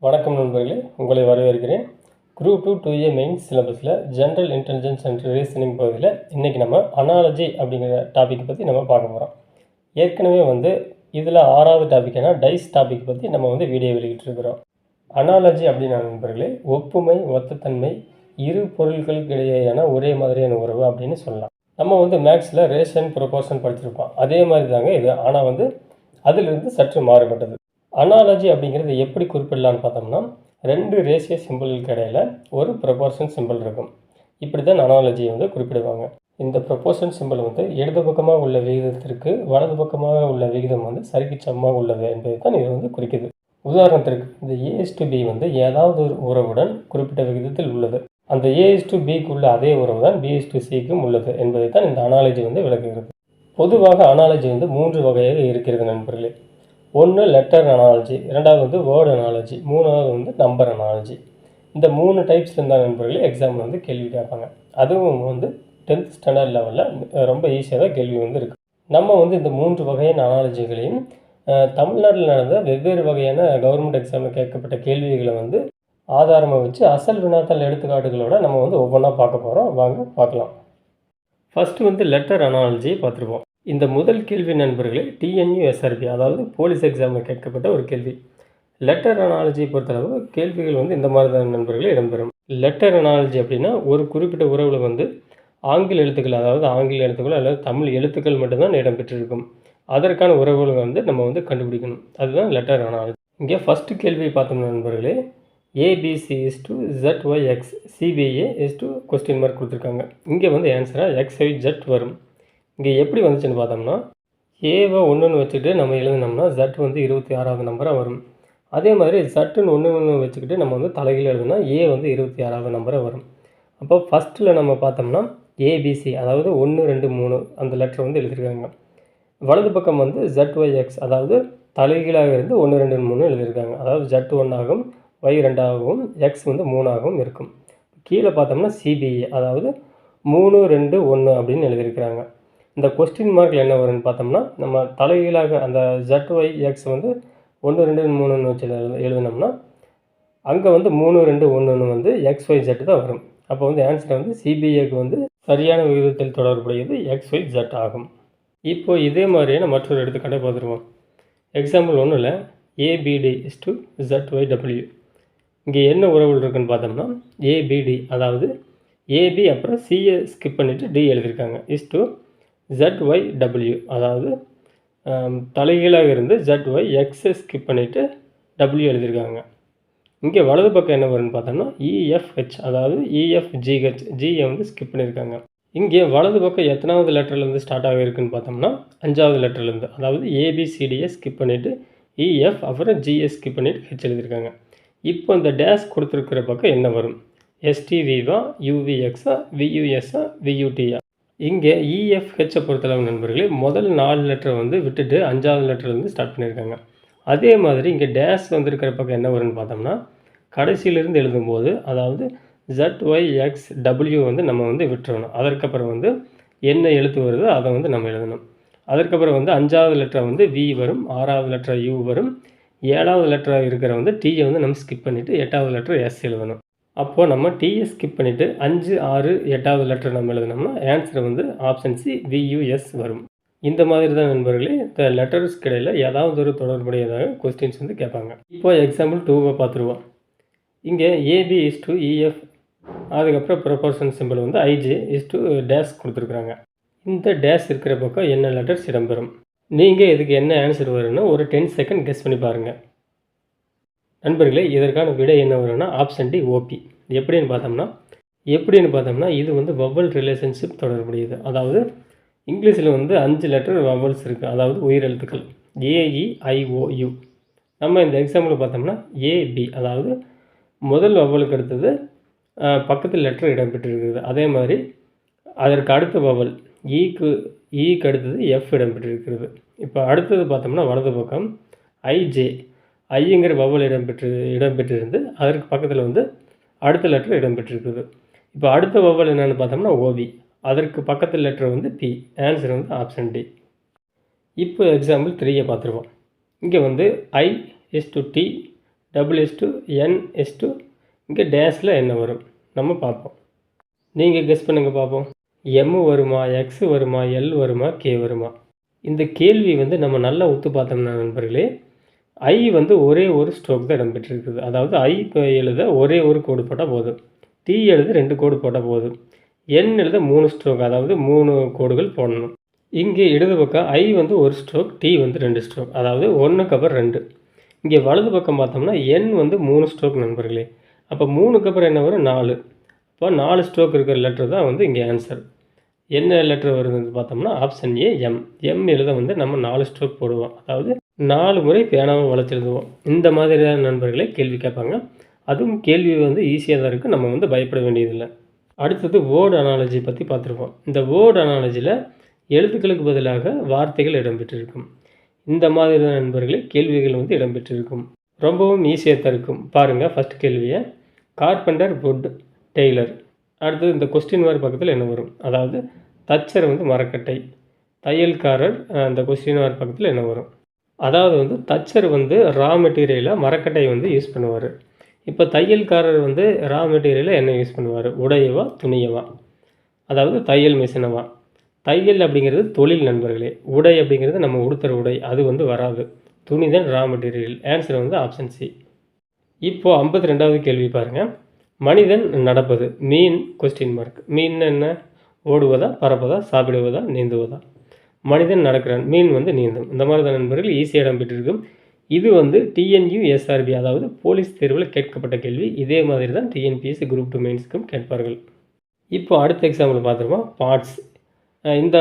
வணக்கம் நண்பர்களே, உங்களை வரவேற்கிறேன். குரூப் 2 2A மெயின்ஸ் சிலபஸில் ஜென்ரல் இன்டெலிஜென்ஸ் அண்ட் ரீசனிங் பகுதியில் இன்றைக்கி நம்ம அனாலஜி அப்படிங்கிற டாப்பிக் பற்றி நம்ம பார்க்க போகிறோம். ஏற்கனவே இதில் 6வது டாப்பிக்கான டைஸ் டாபிக் பற்றி நம்ம வீடியோ வெளியிட்டிருக்கிறோம். அனாலஜி அப்படின்னா நண்பர்களே, ஒப்புமை, ஒத்தத்தன்மை, இரு பொருட்களுக்கு இடையேயான ஒரே மாதிரியான உறவு அப்படின்னு சொல்லலாம். நம்ம மேக்ஸில் ரேஷன் ப்ரொபோர்ஷன் படிச்சிருப்போம். அதே மாதிரி தாங்க இது, ஆனால் அதிலிருந்து சற்று மாறுபட்டது. அனாலஜி அப்படிங்கிறது எப்படி குறிப்பிடலான்னு பார்த்தோம்னா, 2 ரேஷியோ சிம்பிளுக்கு இடையில் ஒரு ப்ரொபோர்ஷன் சிம்பிள் இருக்கும். இப்படி தான் அனாலஜியை குறிப்பிடுவாங்க. இந்த ப்ரொபோர்ஷன் சிம்பிள் இடது பக்கமாக உள்ள விகிதத்திற்கு வலது பக்கமாக உள்ள விகிதம் சரிக்கு சமமாக உள்ளது என்பதை தான் இது குறிக்குது. உதாரணத்திற்கு இந்த A/B ஏதாவது ஒரு உறவுடன் குறிப்பிட்ட விகிதத்தில் உள்ளது. அந்த A/Bக்கு உள்ள அதே உறவு தான் B/Cக்கும் உள்ளது என்பதை தான் இந்த அனாலஜி விளக்குகிறது. பொதுவாக அனாலஜி 3 வகையாக இருக்கிறது நண்பர்களே. ஒன்று லெட்டர் அனாலஜி, இரண்டாவது வேர்டு அனாலஜி, மூணாவது நம்பர் அனாலஜி. இந்த 3 டைப்ஸ் இருந்தால் நண்பர்களே எக்ஸாம் கேள்வி கேட்பாங்க. அதுவும் 10th ஸ்டாண்டர்ட் லெவலில் ரொம்ப ஈஸியாக தான் கேள்வி இருக்குது. நம்ம இந்த 3 வகையான அனாலஜிகளையும் தமிழ்நாட்டில் நடந்த வெவ்வேறு வகையான கவர்மெண்ட் எக்ஸாமில் கேட்கப்பட்ட கேள்விகளை ஆதாரமாக வச்சு அசல் வினாத்தாள் எடுத்துக்காட்டுகளோட நம்ம ஒவ்வொன்றா பார்க்க போகிறோம். வாங்க பார்க்கலாம். ஃபஸ்ட்டு லெட்டர் அனாலஜியை பார்த்துருப்போம். இந்த முதல் கேள்வி நண்பர்களே TNUSRB, அதாவது போலீஸ் எக்ஸாமில் கேட்கப்பட்ட ஒரு கேள்வி. லெட்டர் அனாலஜியை பொறுத்தளவு கேள்விகள் இந்த மாதிரி தான் நண்பர்களே இடம்பெறும். லெட்டர் அனாலஜி அப்படின்னா ஒரு குறிப்பிட்ட உறவில் ஆங்கில எழுத்துக்கள், அதாவது ஆங்கில எழுத்துக்கள் அல்லது தமிழ் எழுத்துக்கள் மட்டும்தான் இடம்பெற்றிருக்கும். அதற்கான உறவுகளை நம்ம கண்டுபிடிக்கணும். அதுதான் லெட்டர் அனாலஜி. இங்கே ஃபஸ்ட்டு கேள்வியை பார்த்தோம்னா நண்பர்களே, ABC is to ZYX, CBA is to question mark கொடுத்துருக்காங்க. இங்கே ஆன்சராக XYZ வரும். இங்கே எப்படி வந்துச்சுன்னு பார்த்தோம்னா, ஏவை 1ன்னு வச்சுக்கிட்டு நம்ம எழுதினோம்னா Z 26வது நம்பராக வரும். அதே மாதிரி Zன்னு 1 வச்சுக்கிட்டு நம்ம தலைகீழ் எழுதுனா A 26வது நம்பராக வரும். அப்போ ஃபஸ்ட்டில் நம்ம பார்த்தோம்னா ABC, அதாவது 1 2 3 அந்த லெட்டர் எழுதியிருக்காங்க. வலது பக்கம் ZYX, அதாவது தலைகீழாக இருந்து 1 2 3 எழுதியிருக்காங்க. அதாவது Z 1 ஆகும், Y 2 ஆகவும், X 3 ஆகவும் இருக்கும். கீழே பார்த்தோம்னா CBA, அதாவது 3 2 1 அப்படின்னு எழுதியிருக்கிறாங்க. இந்த கொஸ்டின் மார்க்கில் என்ன வரும்னு பார்த்தோம்னா, நம்ம தலைகீழாக அந்த ZYX 1 2 3ன்னு வச்சு எழுதினோம்னா அங்கே 3 2 1ன்னு XYZ தான் வரும். அப்போ ஆன்சர் CBAக்கு சரியான விகிதத்தில் தொடர்புடையது XYZ ஆகும். இப்போது இதே மாதிரியான மற்றொரு எடுத்துக்காட்டை பார்த்துருவோம். எக்ஸாம்பிள் 1ல் ABD is to ZYW. இங்கே என்ன உறவுகள் இருக்குன்னு பார்த்தோம்னா ABD, அதாவது AB அப்புறம் Cயை ஸ்கிப் பண்ணிவிட்டு D எழுதியிருக்காங்க. இஸ் டு ZYW, அதாவது தலைகீழாக இருந்து ZYXை ஸ்கிப் பண்ணிவிட்டு W எழுதியிருக்காங்க. இங்கே வலது பக்கம் என்ன வரும்னு பார்த்தோம்னா EFH, அதாவது EFGH, Gயை ஸ்கிப் பண்ணியிருக்காங்க. இங்கே வலது பக்கம் எத்தனாவது லெட்டர்லேருந்து ஸ்டார்ட் ஆக இருக்குன்னு பார்த்தோம்னா 5வது லெட்டர்லேருந்து, அதாவது ABCDயை ஸ்கிப் பண்ணிவிட்டு EF அப்புறம் Gயை ஸ்கிப் பண்ணிவிட்டு H எழுதியிருக்காங்க. இப்போ இந்த டேஷ் கொடுத்துருக்கிற பக்கம் என்ன வரும்? STVவா, UVXா, VUSஆ, VUTஆ? இங்கே EFHஐ பொறுத்தளவு நண்பர்களே முதல் 4 லெட்டரை விட்டுட்டு 5வது லெட்டர்லேருந்து ஸ்டார்ட் பண்ணியிருக்காங்க. அதே மாதிரி இங்கே டேஷ் இருக்கிற பக்கம் என்ன வரும்னு பார்த்தோம்னா கடைசியிலிருந்து எழுதும்போது, அதாவது ZYXW நம்ம விட்டுறணும். அதற்கப்புறம் என்ன எழுத்து வருதோ அதை நம்ம எழுதணும். அதற்கப்புறம் 5வது லெட்டரை V வரும், 6வது லெட்டரை U வரும், 7வது லெட்டராக இருக்கிற Tயை நம்ம ஸ்கிப் பண்ணிவிட்டு 8வது லெட்டர் S எழுதணும். அப்போது நம்ம Tயை ஸ்கிப் பண்ணிவிட்டு 5 6 8வது லெட்டர் நம்ம எழுதினோம்னா ஆன்சர் ஆப்ஷன் C VUS வரும். இந்த மாதிரி தான் நண்பர்களே இந்த லெட்டர்ஸ்க்கு இடையில் ஏதாவது ஒரு தொடர்புடையதாக கொஸ்டின்ஸ் கேட்பாங்க. இப்போ எக்ஸாம்பிள் 2வை பார்த்துருவோம். இங்கே AB is to EF, அதுக்கப்புறம் proportion simple IJ is to dash கொடுத்துருக்குறாங்க. இந்த டேஷ் இருக்கிற பக்கம் என்ன லெட்டர்ஸ் இடம்பெறும்? நீங்கள் இதுக்கு என்ன ஆன்சர் வரும்னா ஒரு 10 செகண்ட் கெஸ் பண்ணி பாருங்கள் நண்பர்களே. இதற்கான விடை என்ன வரும்னா ஆப்ஷன் D OP. எப்படின்னு பார்த்தோம்னா இது வவல் ரிலேஷன்ஷிப் தொடர்புடையது. அதாவது இங்கிலீஷில் 5 லெட்டர் வவல்ஸ் இருக்குது, அதாவது உயிரெழுத்துக்கள் AEIOU. நம்ம இந்த எக்ஸாம்பிள் பார்த்தோம்னா AB, அதாவது முதல் வவலுக்கு அடுத்தது பக்கத்தில் லெட்டர் இடம்பெற்றிருக்கிறது. அதே மாதிரி அதற்கு அடுத்த வவல் ஈக்கு அடுத்தது F இடம்பெற்றிருக்கிறது. இப்போ அடுத்தது பார்த்தோம்னா வலது பக்கம் IJ, ஐங்கிற வவல் இடம்பெற்றிருந்து அதற்கு பக்கத்தில் அடுத்த லெட்டர் இடம்பெற்றிருக்குது. இப்போ அடுத்த வவல் என்னென்னு பார்த்தோம்னா OV, அதற்கு பக்கத்தில் letter P. Answer option D. இப்போ எக்ஸாம்பிள் 3யை பார்த்துருவோம். இங்கே I is to T W N இங்கே டேஷில் என்ன வரும் நம்ம பார்ப்போம். நீங்கள் கெஸ் பண்ணுங்கள் பார்ப்போம். எம் வருமா, எக்ஸ் வருமா, எல் வருமா, கே வருமா? இந்த கேள்வி வந்து நம்ம நல்லா ஒத்து பார்த்தோம்னா நண்பர்களே, ஐ வந்து ஒரே ஒரு ஸ்ட்ரோக் தான் இடம்பெற்றிருக்குது. அதாவது ஐ எழுத ஒரே ஒரு கோடு போட்டால் போதும். டி எழுத 2 கோடு போட்டால் போதும். என் எழுத 3 ஸ்ட்ரோக், அதாவது 3 கோடுகள் போடணும். இங்கே இடது பக்கம் ஐ வந்து ஒரு ஸ்ட்ரோக், டி வந்து 2 ஸ்ட்ரோக், அதாவது 1க்கு அப்புறம் 2. இங்கே வலது பக்கம் பார்த்தோம்னா என் வந்து 3 ஸ்ட்ரோக் நண்பர்களே. அப்போ 3க்கு அப்புறம் என்ன வரும்? 4. இப்போ 4 ஸ்ட்ரோக் இருக்கிற லெட்டர் தான் வந்து இங்கே ஆன்சர். என்ன லெட்டர் வருதுன்னு பார்த்தோம்னா ஆப்ஷன் ஏ எம். எம் எழுத வந்து நம்ம 4 ஸ்ட்ரோக் போடுவோம். அதாவது 4 முறை பேனாவை வளைச்சு எழுதுவோம். இந்த மாதிரியான நண்பர்களே கேள்வி கேட்பாங்க. அதுவும் கேள்வி வந்து ஈஸியாக தான் இருக்குது, நம்ம வந்து பயப்பட வேண்டியதில்லை. அடுத்தது வேர்டு அனாலஜி பற்றி பார்த்துருக்கோம். இந்த வேர்டு அனாலஜியில் எழுத்துக்களுக்கு பதிலாக வார்த்தைகள் இடம்பெற்றிருக்கும். இந்த மாதிரியான நண்பர்களே கேள்விகள் வந்து இடம்பெற்றிருக்கும். ரொம்பவும் ஈஸியாக தான் இருக்கும். பாருங்கள், ஃபஸ்ட் கேள்வியை கார்பெண்டர், வுட், டெய்லர். அடுத்தது இந்த கொஸ்டின் மார்க் பக்கத்தில் என்ன வரும்? அதாவது தச்சர் வந்து மரக்கட்டை, தையல்காரர் அந்த கொஸ்டின் மார்க் பக்கத்தில் என்ன வரும்? அதாவது வந்து தச்சர் வந்து ரா மெட்டீரியலாக மரக்கட்டையை வந்து யூஸ் பண்ணுவார். இப்போ தையல்காரர் வந்து ரா மெட்டீரியலில் என்ன யூஸ் பண்ணுவார்? உடையவா, துணியவா? அதாவது தையல் மிஷினவா? தையல் அப்படிங்கிறது தொழில் நண்பர்களே. உடை அப்படிங்கிறது நம்ம உடுத்துற உடை, அது வந்து வராது. துணி தான் ரா மெட்டீரியல். ஆன்சர் வந்து ஆப்ஷன் சி. இப்போது 52வது கேள்வி பாருங்கள். மனிதன் நடப்பது, மீன் கொஸ்டின் மார்க். மீன் என்ன? ஓடுவதா, பறப்பதா, சாப்பிடுவதா, நீந்துவதா? மனிதன் நடக்கிறான், மீன் வந்து நீந்தும். இந்த மாதிரி தான் நண்பர்கள் ஈஸியாக இடம்பெற்றிருக்கும். இது வந்து டிஎன்யூஎஸ்ஆர்பி, அதாவது போலீஸ் தேர்வில் கேட்கப்பட்ட கேள்வி. இதே மாதிரி தான் டிஎன்பிஎஸ்சி குரூப் 2 மெயின்ஸுக்கும் கேட்பார்கள். இப்போ அடுத்த எக்ஸாம்பிள் பார்த்துருவோம். பார்ட்ஸ். இந்த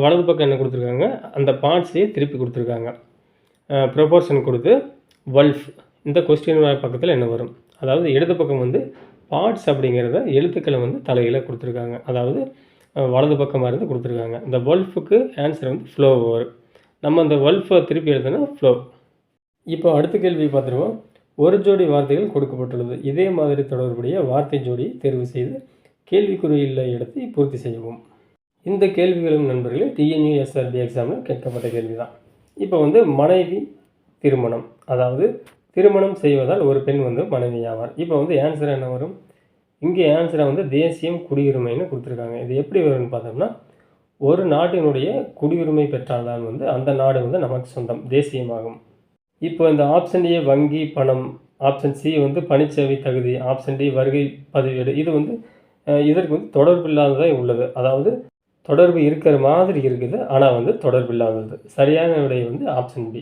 வலது பக்கம் என்ன கொடுத்துருக்காங்க? அந்த பார்ட்ஸையே திருப்பி கொடுத்துருக்காங்க. ப்ரொபோர்ஷன் கொடுத்து வல்ஃப். இந்த கொஸ்டின் பக்கத்தில் என்ன வரும்? அதாவது இடது பக்கம் வந்து பார்ட்ஸ் அப்படிங்கிறத எழுத்துக்களை வந்து தலையில் கொடுத்துருக்காங்க. அதாவது வலது பக்கமாக இருந்து கொடுத்துருக்காங்க. இந்த வல்ஃபுக்கு ஆன்சர் வந்து ஃப்ளோ வரும். நம்ம அந்த வல்ஃபை திருப்பி எழுதுனா ஃப்ளோ. இப்போ அடுத்த கேள்வி பார்த்துருவோம். ஒரு ஜோடி வார்த்தைகள் கொடுக்கப்பட்டுள்ளது. இதே மாதிரி தொடர்புடைய வார்த்தை ஜோடியை தேர்வு செய்து கேள்விக்குறியுள்ள இடத்தை பூர்த்தி செய்யவும். இந்த கேள்விகளும் நண்பர்களே டிஎன்யூஎஸ்ஆர்பி எக்ஸாமில் கேட்கப்பட்ட கேள்வி தான். இப்போ வந்து மனைவி திருமணம், அதாவது திருமணம் செய்வதால் ஒரு பெண் வந்து மனைவி ஆவார். இப்போ வந்து ஆன்சர் என்ன வரும்? இங்கே ஆன்சரை வந்து தேசியம், குடியுரிமைன்னு கொடுத்துருக்காங்க. இது எப்படி வரும்னு பார்த்தோம்னா, ஒரு நாட்டினுடைய குடியுரிமை பெற்றால்தான் வந்து அந்த நாடு வந்து நமக்கு சொந்தம், தேசியமாகும். இப்போ இந்த ஆப்ஷன் ஏ வங்கி, பணம், ஆப்ஷன் சி வந்து பணிச்சேவை தகுதி, ஆப்ஷன் டி வருகை பதிவேடு. இது வந்து இதற்கு வந்து தொடர்பு இல்லாததாக உள்ளது. அதாவது தொடர்பு இருக்கிற மாதிரி இருக்குது, ஆனால் வந்து தொடர்பு இல்லாதது. சரியான விடை வந்து ஆப்ஷன் பி.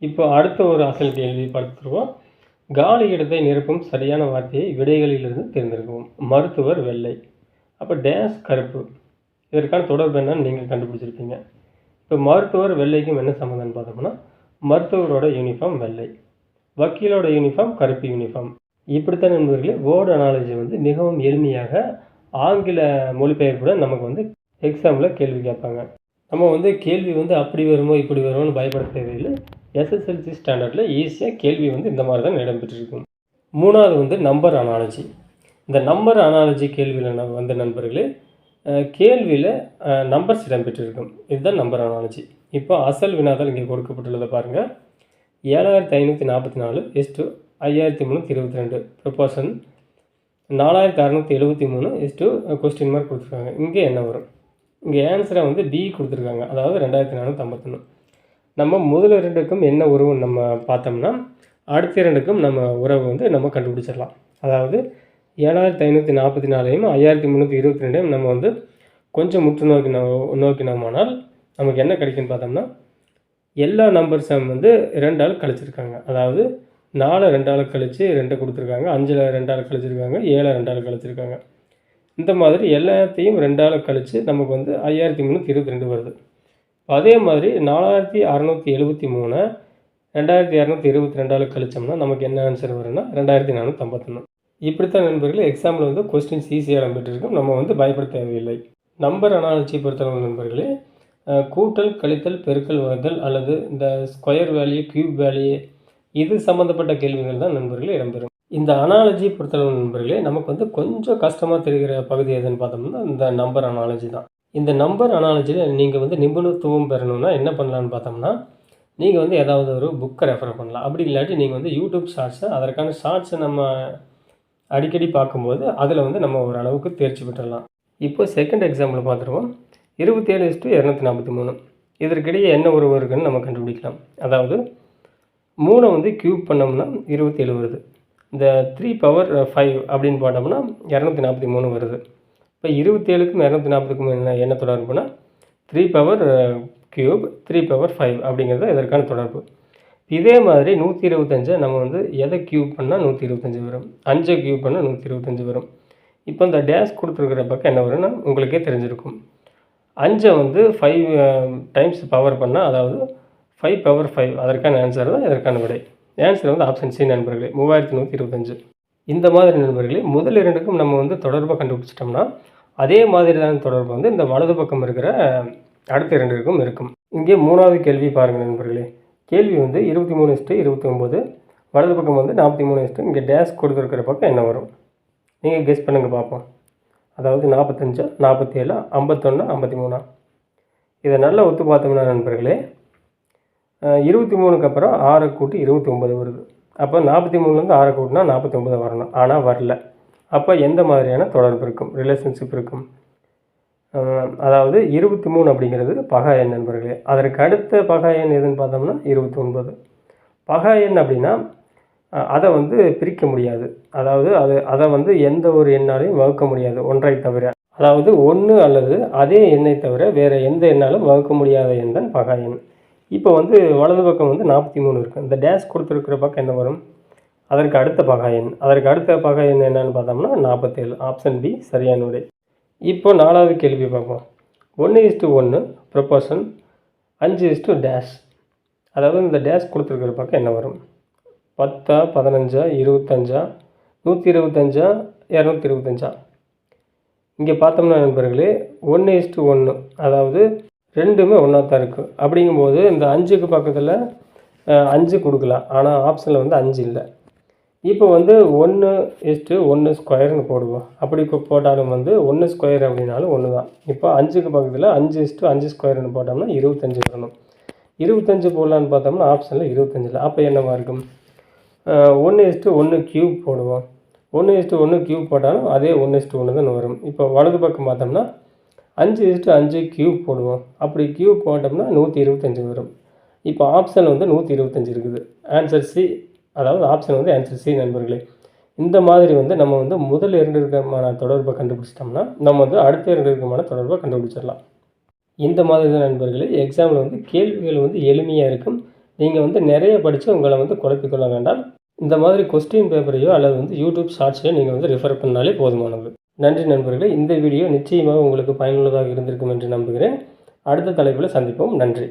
இப்போ அடுத்த ஒரு அசல் கேள்வி பார்த்துருவோம். காலி இடத்தை நிரப்பும் சரியான வார்த்தையை விடைகளிலிருந்து தேர்ந்தெடுக்கவும். மருத்துவர் வெள்ளை, அப்போ டேஷ் கருப்பு. இதற்கான தொடர்பு என்னன்னு நீங்கள் கண்டுபிடிச்சிருப்பீங்க. இப்போ மருத்துவர் வெள்ளைக்கும் என்ன சம்மந்தம்னு பார்த்தோம்னா, மருத்துவரோட யூனிஃபார்ம் வெள்ளை, வக்கீலோட யூனிஃபார்ம் கருப்பு யூனிஃபார்ம். இப்படித்தான் நண்பர்களே வேர்டு அனாலஜி வந்து மிகவும் எளிமையாக ஆங்கில மொழிபெயர்ப்புடன் நமக்கு வந்து எக்ஸாமில் கேள்வி கேட்பாங்க. நம்ம வந்து கேள்வி வந்து அப்படி வருமோ இப்படி வருமோன்னு பயப்பட தேவையில்லை. எஸ்எஸ்எல்சி ஸ்டாண்டர்டில் ஈஸியாக கேள்வி வந்து இந்த மாதிரி தான் இடம்பெற்றிருக்கும். 3வது வந்து நம்பர் அனாலஜி. இந்த நம்பர் அனாலஜி கேள்வியில் வந்து நண்பர்களே கேள்வியில் நம்பர்ஸ் இடம்பெற்றிருக்கும். இதுதான் நம்பர் அனாலஜி. இப்போ அசல் வினாதால் இங்கே கொடுக்கப்பட்டுள்ளதை பாருங்கள். 7544 = 5322 ப்ரொபோர்ஷன் 4673 கொஸ்டின் மார்க் கொடுத்துருக்காங்க. இங்கே என்ன வரும்? இங்கே ஆன்சரை வந்து பி கொடுத்துருக்காங்க, அதாவது 2451. நம்ம முதல் 2க்கும் என்ன உறவுன்னு நம்ம பார்த்தோம்னா, அடுத்த 2க்கும் நம்ம உறவு வந்து நம்ம கண்டுபிடிச்சிடலாம். அதாவது 7544ஐயும் 5322ஐயும் நம்ம வந்து கொஞ்சம் முற்று நோக்கினோமானால் நமக்கு என்ன கிடைக்குன்னு பார்த்தோம்னா, எல்லா நம்பர்ஸும் வந்து 2ஆல் கழிச்சிருக்காங்க. அதாவது 4 2ஆல் கழித்து 2 கொடுத்துருக்காங்க, 5 2ஆல் கழிச்சிருக்காங்க, 7 2ஆல் கழிச்சிருக்காங்க. இந்த மாதிரி எல்லாத்தையும் 2ஆல் கழித்து நமக்கு வந்து 5322 வருது. அதே மாதிரி 4673 2222ஆல் கழிச்சோம்னா நமக்கு என்ன ஆன்சர் வரும்னா 2451. இப்படித்தான் நண்பர்களே எக்ஸாம்பிள் வந்து கொஸ்டின்ஸ் ஈஸியாக இடம்பெற்றிருக்கும். நம்ம வந்து பயப்பட தேவையில்லை. நம்பர் அனாலஜி பொறுத்தளவு நண்பர்களே கூட்டல், கழித்தல், பெருக்கல், வகுத்தல் அல்லது இந்த ஸ்கொயர் வேல்யூ, கியூப் வேல்யூ இது சம்மந்தப்பட்ட கேள்விகள் தான் நண்பர்களே இடம்பெறும். இந்த அனாலஜி பொறுத்தளவு நண்பர்களே நமக்கு வந்து கொஞ்சம் கஷ்டமாக தெரிகிற பகுதி எதுன்னு பார்த்தோம்னா இந்த நம்பர் அனாலஜி தான். இந்த நம்பர் அனாலஜியில் நீங்கள் வந்து நிபுணத்துவம் பெறணும்னா என்ன பண்ணலான்னு பார்த்தோம்னா, நீங்கள் வந்து ஏதாவது ஒரு புக்கை ரெஃபர் பண்ணலாம். அப்படி இல்லாட்டி நீங்கள் வந்து யூடியூப் ஷார்ட்ஸை அதற்கான ஷார்ட்ஸை நம்ம அடிக்கடி பார்க்கும்போது அதில் வந்து நம்ம ஓரளவுக்கு தேர்ச்சி பெற்றலாம். இப்போ செகண்ட் எக்ஸாம்பிள் பார்த்துருவோம். 27:243 இதற்கிடையே என்ன உறவு இருக்குன்னு நம்ம கண்டுபிடிக்கலாம். அதாவது 3 வந்து க்யூப் பண்ணோம்னா 27 வருது. இந்த 3^5 அப்படின்னு போட்டோம்னா 243 வருது. இப்போ 27க்கும் 240க்கும் என்ன தொடர்புனா 3^3 3^5 அப்படிங்கிறது இதற்கான தொடர்பு. இதே மாதிரி 125 நம்ம வந்து எதை க்யூப் பண்ணால் 125 வரும், 5 க்யூப் பண்ணால் 125 வரும். இப்போ இந்த டேஷ் கொடுத்துருக்கிற பக்கம் என்ன வரும்னா உங்களுக்கே தெரிஞ்சிருக்கும். 5 வந்து 5 டைம்ஸ் பவர் பண்ணால், அதாவது 5^5 அதற்கான ஆன்சர் தான் இதற்கான விடை. ஆன்சர் வந்து ஆப்ஷன் சி நண்பர்களே, 3125. இந்த மாதிரி நண்பர்களே முதல் இரண்டுக்கும் நம்ம வந்து தொடர்பாக கண்டுபிடிச்சிட்டோம்னா அதே மாதிரியான தொடர்பு வந்து இந்த வலது பக்கம் இருக்கிற அடுத்த இரண்டுக்கும் இருக்கும். இங்கே மூணாவது கேள்வி பாருங்கள் நண்பர்களே. கேள்வி வந்து 23:29, வலது பக்கம் வந்து 43, இங்கே டேஷ் கொடுத்துருக்கிற பக்கம் என்ன வரும் நீங்கள் கெஸ் பண்ணுங்கள் பார்ப்போம். அதாவது 45, 47, 51, 53. இதை நல்லா ஒத்து பார்த்தோம்னா நண்பர்களே 23க்கு அப்புறம் 6 கூட்டி 29 வருது. அப்போ 43லேருந்து 6 கூட்டினா 49 வரணும், ஆனால் வரல. அப்போ எந்த மாதிரியான தொடர்பு இருக்கும், ரிலேஷன்ஷிப் இருக்கும்? அதாவது 23 அப்படிங்கிறது பகா எண் நண்பர்களே. அதற்கு அடுத்த பகா எண் எதுன்னு பார்த்தோம்னா 29. பகா எண் அப்படின்னா அதை வந்து பிரிக்க முடியாது. அதாவது அதை வந்து எந்த ஒரு எண்ணாலையும் வகுக்க முடியாது ஒன்றை தவிர. அதாவது 1 அல்லது அதே எண்ணை தவிர வேறு எந்த எண்ணாலும் வகுக்க முடியாத எண் தான் பகா எண். இப்போ வந்து வலது பக்கம் வந்து 43 இருக்குது. இந்த டேஷ் கொடுத்துருக்கிற பக்கம் என்ன வரும்? அதற்கு அடுத்த பகா எண். அதற்கு அடுத்த பகா எண் என்னன்னு பார்த்தோம்னா 47. ஆப்ஷன் பி சரியான விடை. இப்போ நாலாவது கேள்வி பார்ப்போம். 1:1 ப்ரொபோர்ஷன் 5 டேஷ். அதாவது இந்த டேஷ் கொடுத்துருக்கிற பக்கம் என்ன வரும்? 10, 15, 25, 125, 225. இங்கே பார்த்தோம்னா நண்பர்களே 1:1, அதாவது ரெண்டுமே ஒன்றா தான் இருக்குது. அப்படிங்கும்போது இந்த 5க்கு பக்கத்தில் 5 கொடுக்கலாம், ஆனால் ஆப்ஷனில் வந்து 5 இல்லை. இப்போ வந்து 1:1 ஸ்கொயர்னு போடுவோம். அப்படி போட்டாலும் வந்து 1 ஸ்கொயர் அப்படின்னாலும் 1 தான். இப்போ 5க்கு பக்கத்தில் 5:5 ஸ்கொயர்னு போட்டோம்னா 25 வரணும். 25 போடலான்னு பார்த்தோம்னா ஆப்ஷனில் 25 இல்லை. அப்போ என்னவா இருக்கும்? 1:1 க்யூப் போடுவோம். 1:1 க்யூப் போட்டாலும் அதே 1:1 தான் வரும். இப்போ வலது பக்கம் பார்த்தோம்னா 5:5 க்யூப் போடுவோம். அப்படி க்யூப் போட்டோம்னா 125 வரும். இப்போ ஆப்ஷன் வந்து 125 இருக்குது. ஆன்சர் சி, அதாவது ஆப்ஷன் வந்து ஆன்சர் சி நண்பர்களே. இந்த மாதிரி வந்து நம்ம வந்து முதல் 2 விதமான தொடர்பை கண்டுபிடிச்சிட்டோம்னா நம்ம வந்து அடுத்த 2 விதமான தொடர்பை கண்டுபிடிச்சிடலாம். இந்த மாதிரி தான் நண்பர்களே எக்ஸாமில் வந்து கேள்விகள் வந்து எளிமையாக இருக்கும். நீங்கள் வந்து நிறைய படித்து உங்களை வந்து குழப்பிக்கொள்ள வேண்டாம். இந்த மாதிரி கொஸ்டின் பேப்பரையோ அல்லது வந்து யூடியூப் ஷார்ட்ஸையோ நீங்கள் வந்து ரெஃபர் பண்ணாலே போதுமானது. நன்றி நண்பர்களே. இந்த வீடியோ நிச்சயமாக உங்களுக்கு பயனுள்ளதாக இருந்திருக்கும் என்று நம்புகிறேன். அடுத்த தலைப்பில் சந்திப்போம். நன்றி.